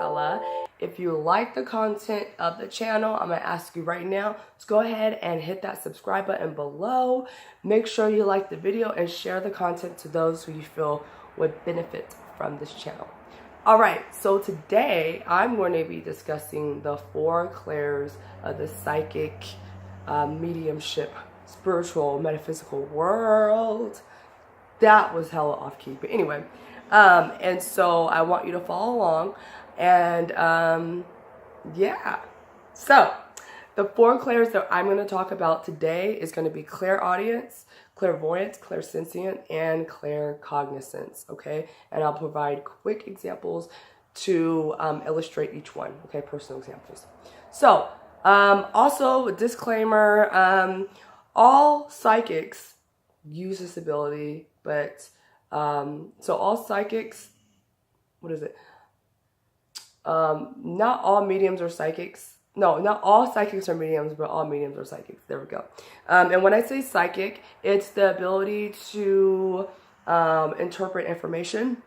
Ella. If you like the content of the channel, I'm going to ask you right now to go ahead and hit that subscribe button below. Make sure you like the video and share the content to those who you feel would benefit from this channel. Alright, so today I'm going to be discussing the 4 clairs of the psychic, mediumship, spiritual, metaphysical world. That was hella off key, but anyway. And so I want you to follow along. And yeah. So the 4 clairs that I'm going to talk about today is going to be clairaudience, clairvoyance, clairsentience, and claircognizance. Okay, and I'll provide quick examples to illustrate each one. Okay, personal examples. So also a disclaimer: all psychics use this ability, but so all psychics, what is it? Not all mediums are psychics. No, not all psychics are mediums, but all mediums are psychics. There we go. And when I say psychic, it's the ability to interpret information.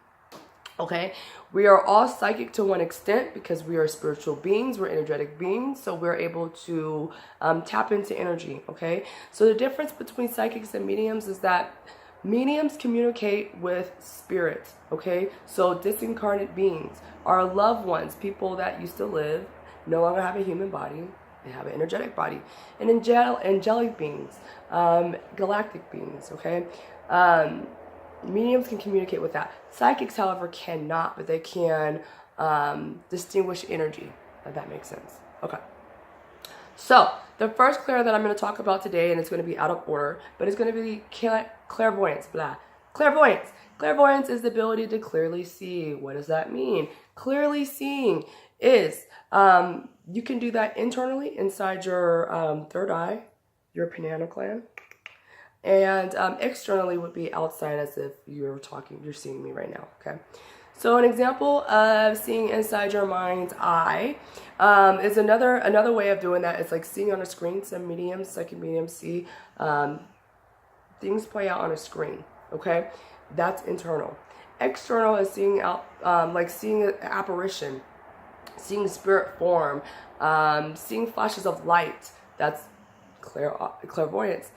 Okay, we are all psychic to one extent because we are spiritual beings, we're energetic beings, so we're able to tap into energy. Okay, so the difference between psychics and mediums is that mediums communicate with spirits. Okay, so disincarnate beings, our loved ones, people that used to live, no longer have a human body, they have an energetic body, and angelic beings, galactic beings. Okay, mediums can communicate with that. Psychics, however, cannot, but they can distinguish energy, if that makes sense. Okay. So, the first clair that I'm going to talk about today, and it's going to be out of order, but it's going to be clairvoyance. Clairvoyance. Clairvoyance is the ability to clearly see. What does that mean? Clearly seeing is, you can do that internally inside your third eye, your pineal gland. And externally would be outside, as if you're seeing me right now, okay? So an example of seeing inside your mind's eye is another way of doing that. It's like seeing on a screen. Some mediums, psychic mediums, see things play out on a screen, okay? That's internal. External is seeing out, like seeing an apparition, seeing spirit form, seeing flashes of light. That's clairvoyance.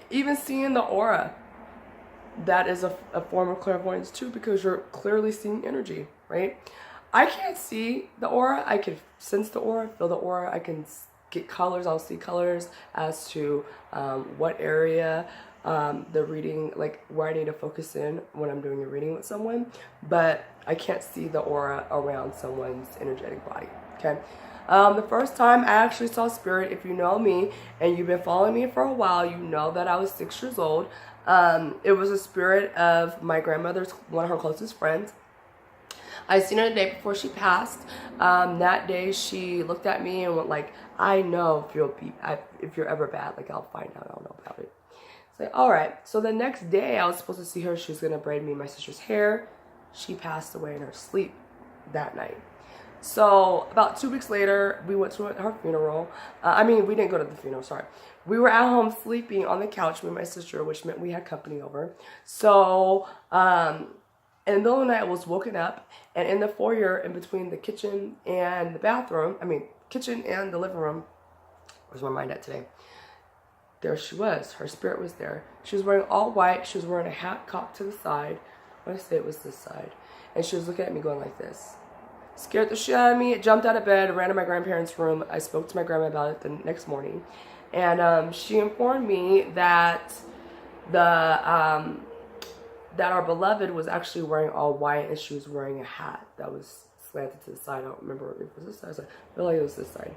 Even seeing the aura, that is a form of clairvoyance too, because you're clearly seeing energy, right? I can't see the aura. I can sense the aura, feel the aura. I can get colors. I'll see colors as to what area the reading, like where I need to focus in when I'm doing a reading with someone, but I can't see the aura around someone's energetic body, okay? The first time I actually saw spirit, if you know me and you've been following me for a while, you know that I was 6 years old. It was a spirit of my grandmother's, one of her closest friends. I seen her the day before she passed. That day she looked at me and went like, I know if you're ever bad, like I'll find out, I'll know about it. It's like, all right. So the next day I was supposed to see her. She was going to braid me and my sister's hair. She passed away in her sleep that night. So about 2 weeks later, we went to her funeral. We didn't go to the funeral, sorry. We were at home sleeping on the couch with my sister, which meant we had company over. So in the middle of the night, I was woken up, and in the foyer, in between the kitchen and the bathroom, kitchen and the living room, where's my mind at today? There she was. Her spirit was there. She was wearing all white. She was wearing a hat cocked to the side. I want to say it was this side. And she was looking at me going like this. Scared the shit out of me. Jumped out of bed, ran to my grandparents' room. I spoke to my grandma about it the next morning, and she informed me that that our beloved was actually wearing all white, and she was wearing a hat that was slanted to the side. I don't remember if it was this side. I feel like it was this side.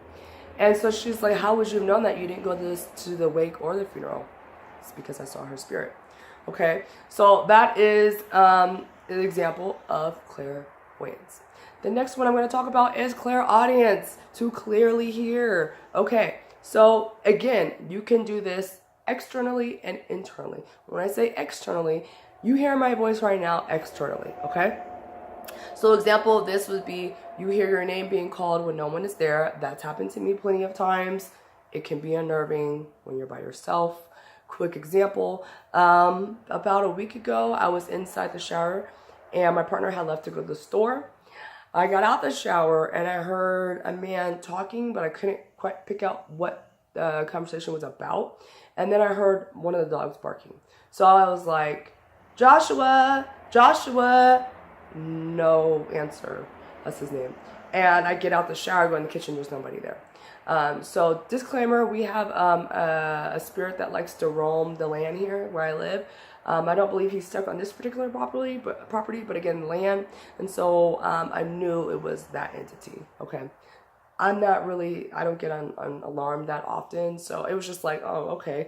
And so she's like, "How would you have known that? You didn't go to the wake or the funeral." It's because I saw her spirit. Okay, so that is an example of clairvoyance. The next one I'm going to talk about is clairaudience, to clearly hear. Okay, so again, you can do this externally and internally. When I say externally, you hear my voice right now externally, okay? So example of this would be you hear your name being called when no one is there. That's happened to me plenty of times. It can be unnerving when you're by yourself. Quick example, about a week ago, I was inside the shower and my partner had left to go to the store. I got out the shower and I heard a man talking, but I couldn't quite pick out what the conversation was about. And then I heard one of the dogs barking. So I was like, Joshua, Joshua. No answer. That's his name. And I get out the shower, go in the kitchen, there's nobody there. So disclaimer, we have a spirit that likes to roam the land here where I live. I don't believe he's stuck on this particular property, but again, land. And so I knew it was that entity. Okay. I don't get on alarmed that often. So it was just like, oh, okay.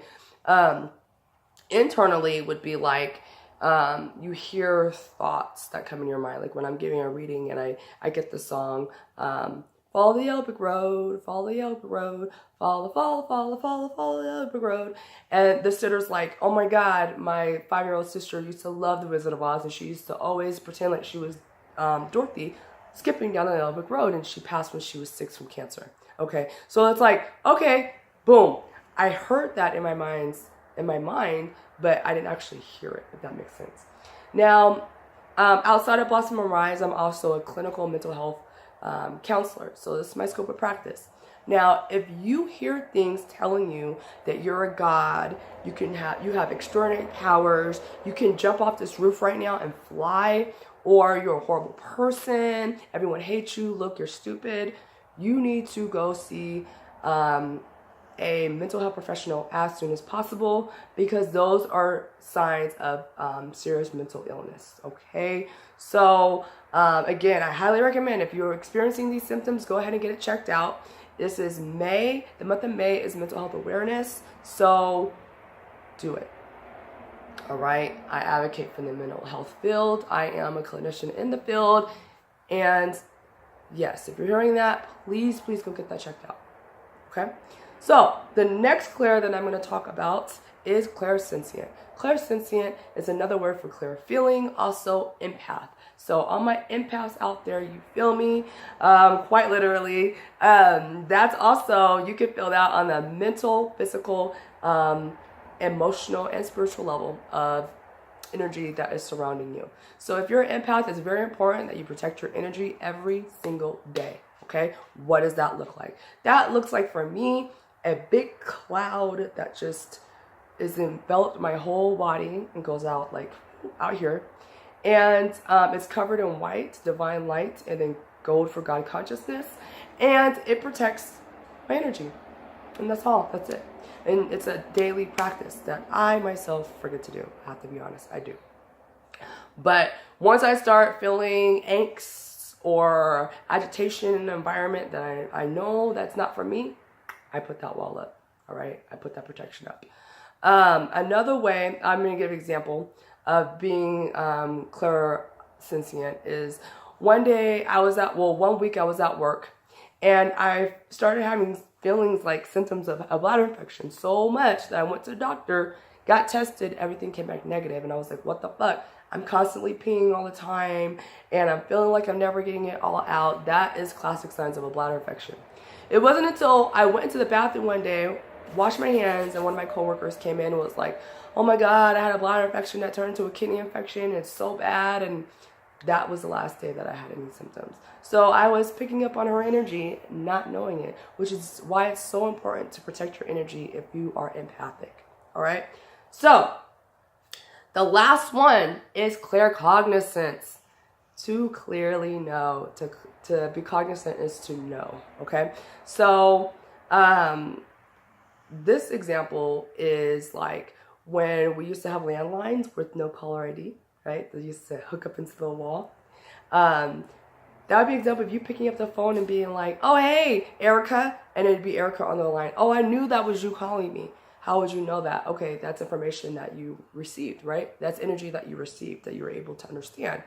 Internally would be like, you hear thoughts that come in your mind. Like when I'm giving a reading and I get the song, follow the yellow brick road, follow the yellow brick road, follow the yellow brick road. And the sitter's like, oh my God, my 5-year-old sister used to love The Wizard of Oz, and she used to always pretend like she was Dorothy skipping down the yellow brick road, and she passed when she was 6 from cancer. Okay, so it's like, okay, boom. I heard that in my mind, but I didn't actually hear it, if that makes sense. Now, outside of Blossom and Rise, I'm also a clinical mental health counselor. So this is my scope of practice. Now, if you hear things telling you that you're a god, you have extraordinary powers, you can jump off this roof right now and fly, or you're a horrible person, everyone hates you, look, you're stupid, you need to go see a mental health professional as soon as possible, because those are signs of serious mental illness. Okay, so again, I highly recommend, if you're experiencing these symptoms, go ahead and get it checked out. This is May. The month of May is mental health awareness, so do it. All right, I advocate for the mental health field. I am a clinician in the field, and yes, if you're hearing that, please go get that checked out. Okay. So the next clair that I'm going to talk about is clairsentient. Clairsentient is another word for clear feeling, also empath. So all my empaths out there, you feel me, quite literally. That's also, you can feel that on the mental, physical, emotional, and spiritual level of energy that is surrounding you. So if you're an empath, it's very important that you protect your energy every single day. Okay, what does that look like? That looks like, for me, a big cloud that just is enveloped my whole body and goes out like out here. And it's covered in white, divine light, and then gold for God consciousness. And it protects my energy. And that's all. That's it. And it's a daily practice that I myself forget to do. I have to be honest, I do. But once I start feeling angst or agitation in an environment that I know that's not for me, I put that wall up. All right, I put that protection up. Another way, I'm going to give an example of being clairsentient is one week I was at work, and I started having feelings like symptoms of a bladder infection so much that I went to the doctor, got tested, everything came back negative, and I was like, what the fuck? I'm constantly peeing all the time, and I'm feeling like I'm never getting it all out. That is classic signs of a bladder infection. It wasn't until I went into the bathroom one day, washed my hands, and one of my coworkers came in and was like, oh my God, I had a bladder infection that turned into a kidney infection. It's so bad. And that was the last day that I had any symptoms. So I was picking up on her energy, not knowing it, which is why it's so important to protect your energy if you are empathic. All right. So the last one is claircognizance. To clearly know, to be cognizant is to know. Okay. So this example is like when we used to have landlines with no caller ID, right? They used to hook up into the wall. That would be an example of you picking up the phone and being like, oh, hey, Erica. And it'd be Erica on the line. Oh, I knew that was you calling me. How would you know that? Okay, that's information that you received, right? That's energy that you received, that you were able to understand.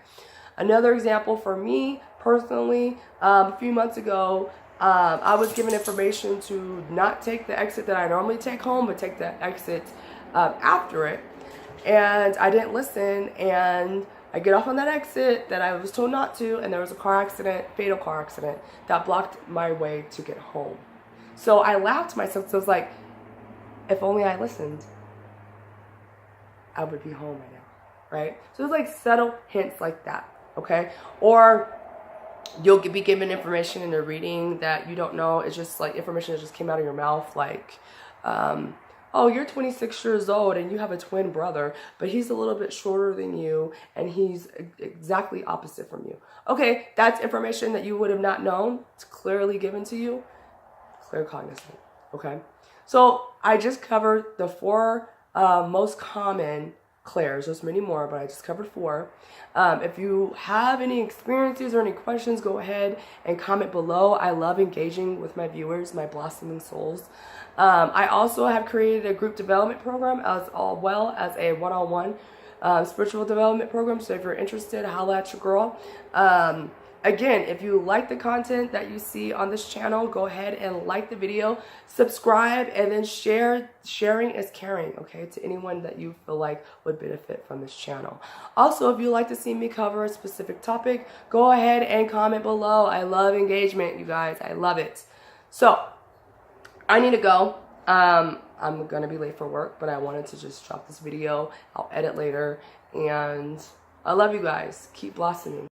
Another example for me personally, a few months ago, I was given information to not take the exit that I normally take home, but take the exit after it. And I didn't listen, and I get off on that exit that I was told not to, and there was a car accident, fatal car accident, that blocked my way to get home. So I laughed to myself, so I was like, if only I listened, I would be home right now, right? So it's like subtle hints like that, okay? Or You'll be given information in the reading that you don't know. It's just like information that just came out of your mouth, like, oh, you're 26 years old and you have a twin brother, but he's a little bit shorter than you and he's exactly opposite from you. Okay, that's information that you would have not known. It's clearly given to you. Claircognizant. Okay, so I just covered the 4 most common clairs. There's many more, but I just covered 4. If you have any experiences or any questions, go ahead and comment below. I love engaging with my viewers, my blossoming souls. I also have created a group development program as well as a one-on-one spiritual development program. So if you're interested, holla at your girl. Again, if you like the content that you see on this channel, go ahead and like the video, subscribe, and then share. Sharing is caring, okay, to anyone that you feel like would benefit from this channel. Also, if you'd like to see me cover a specific topic, go ahead and comment below. I love engagement, you guys. I love it. So, I need to go. I'm going to be late for work, but I wanted to just drop this video. I'll edit later, and I love you guys. Keep blossoming.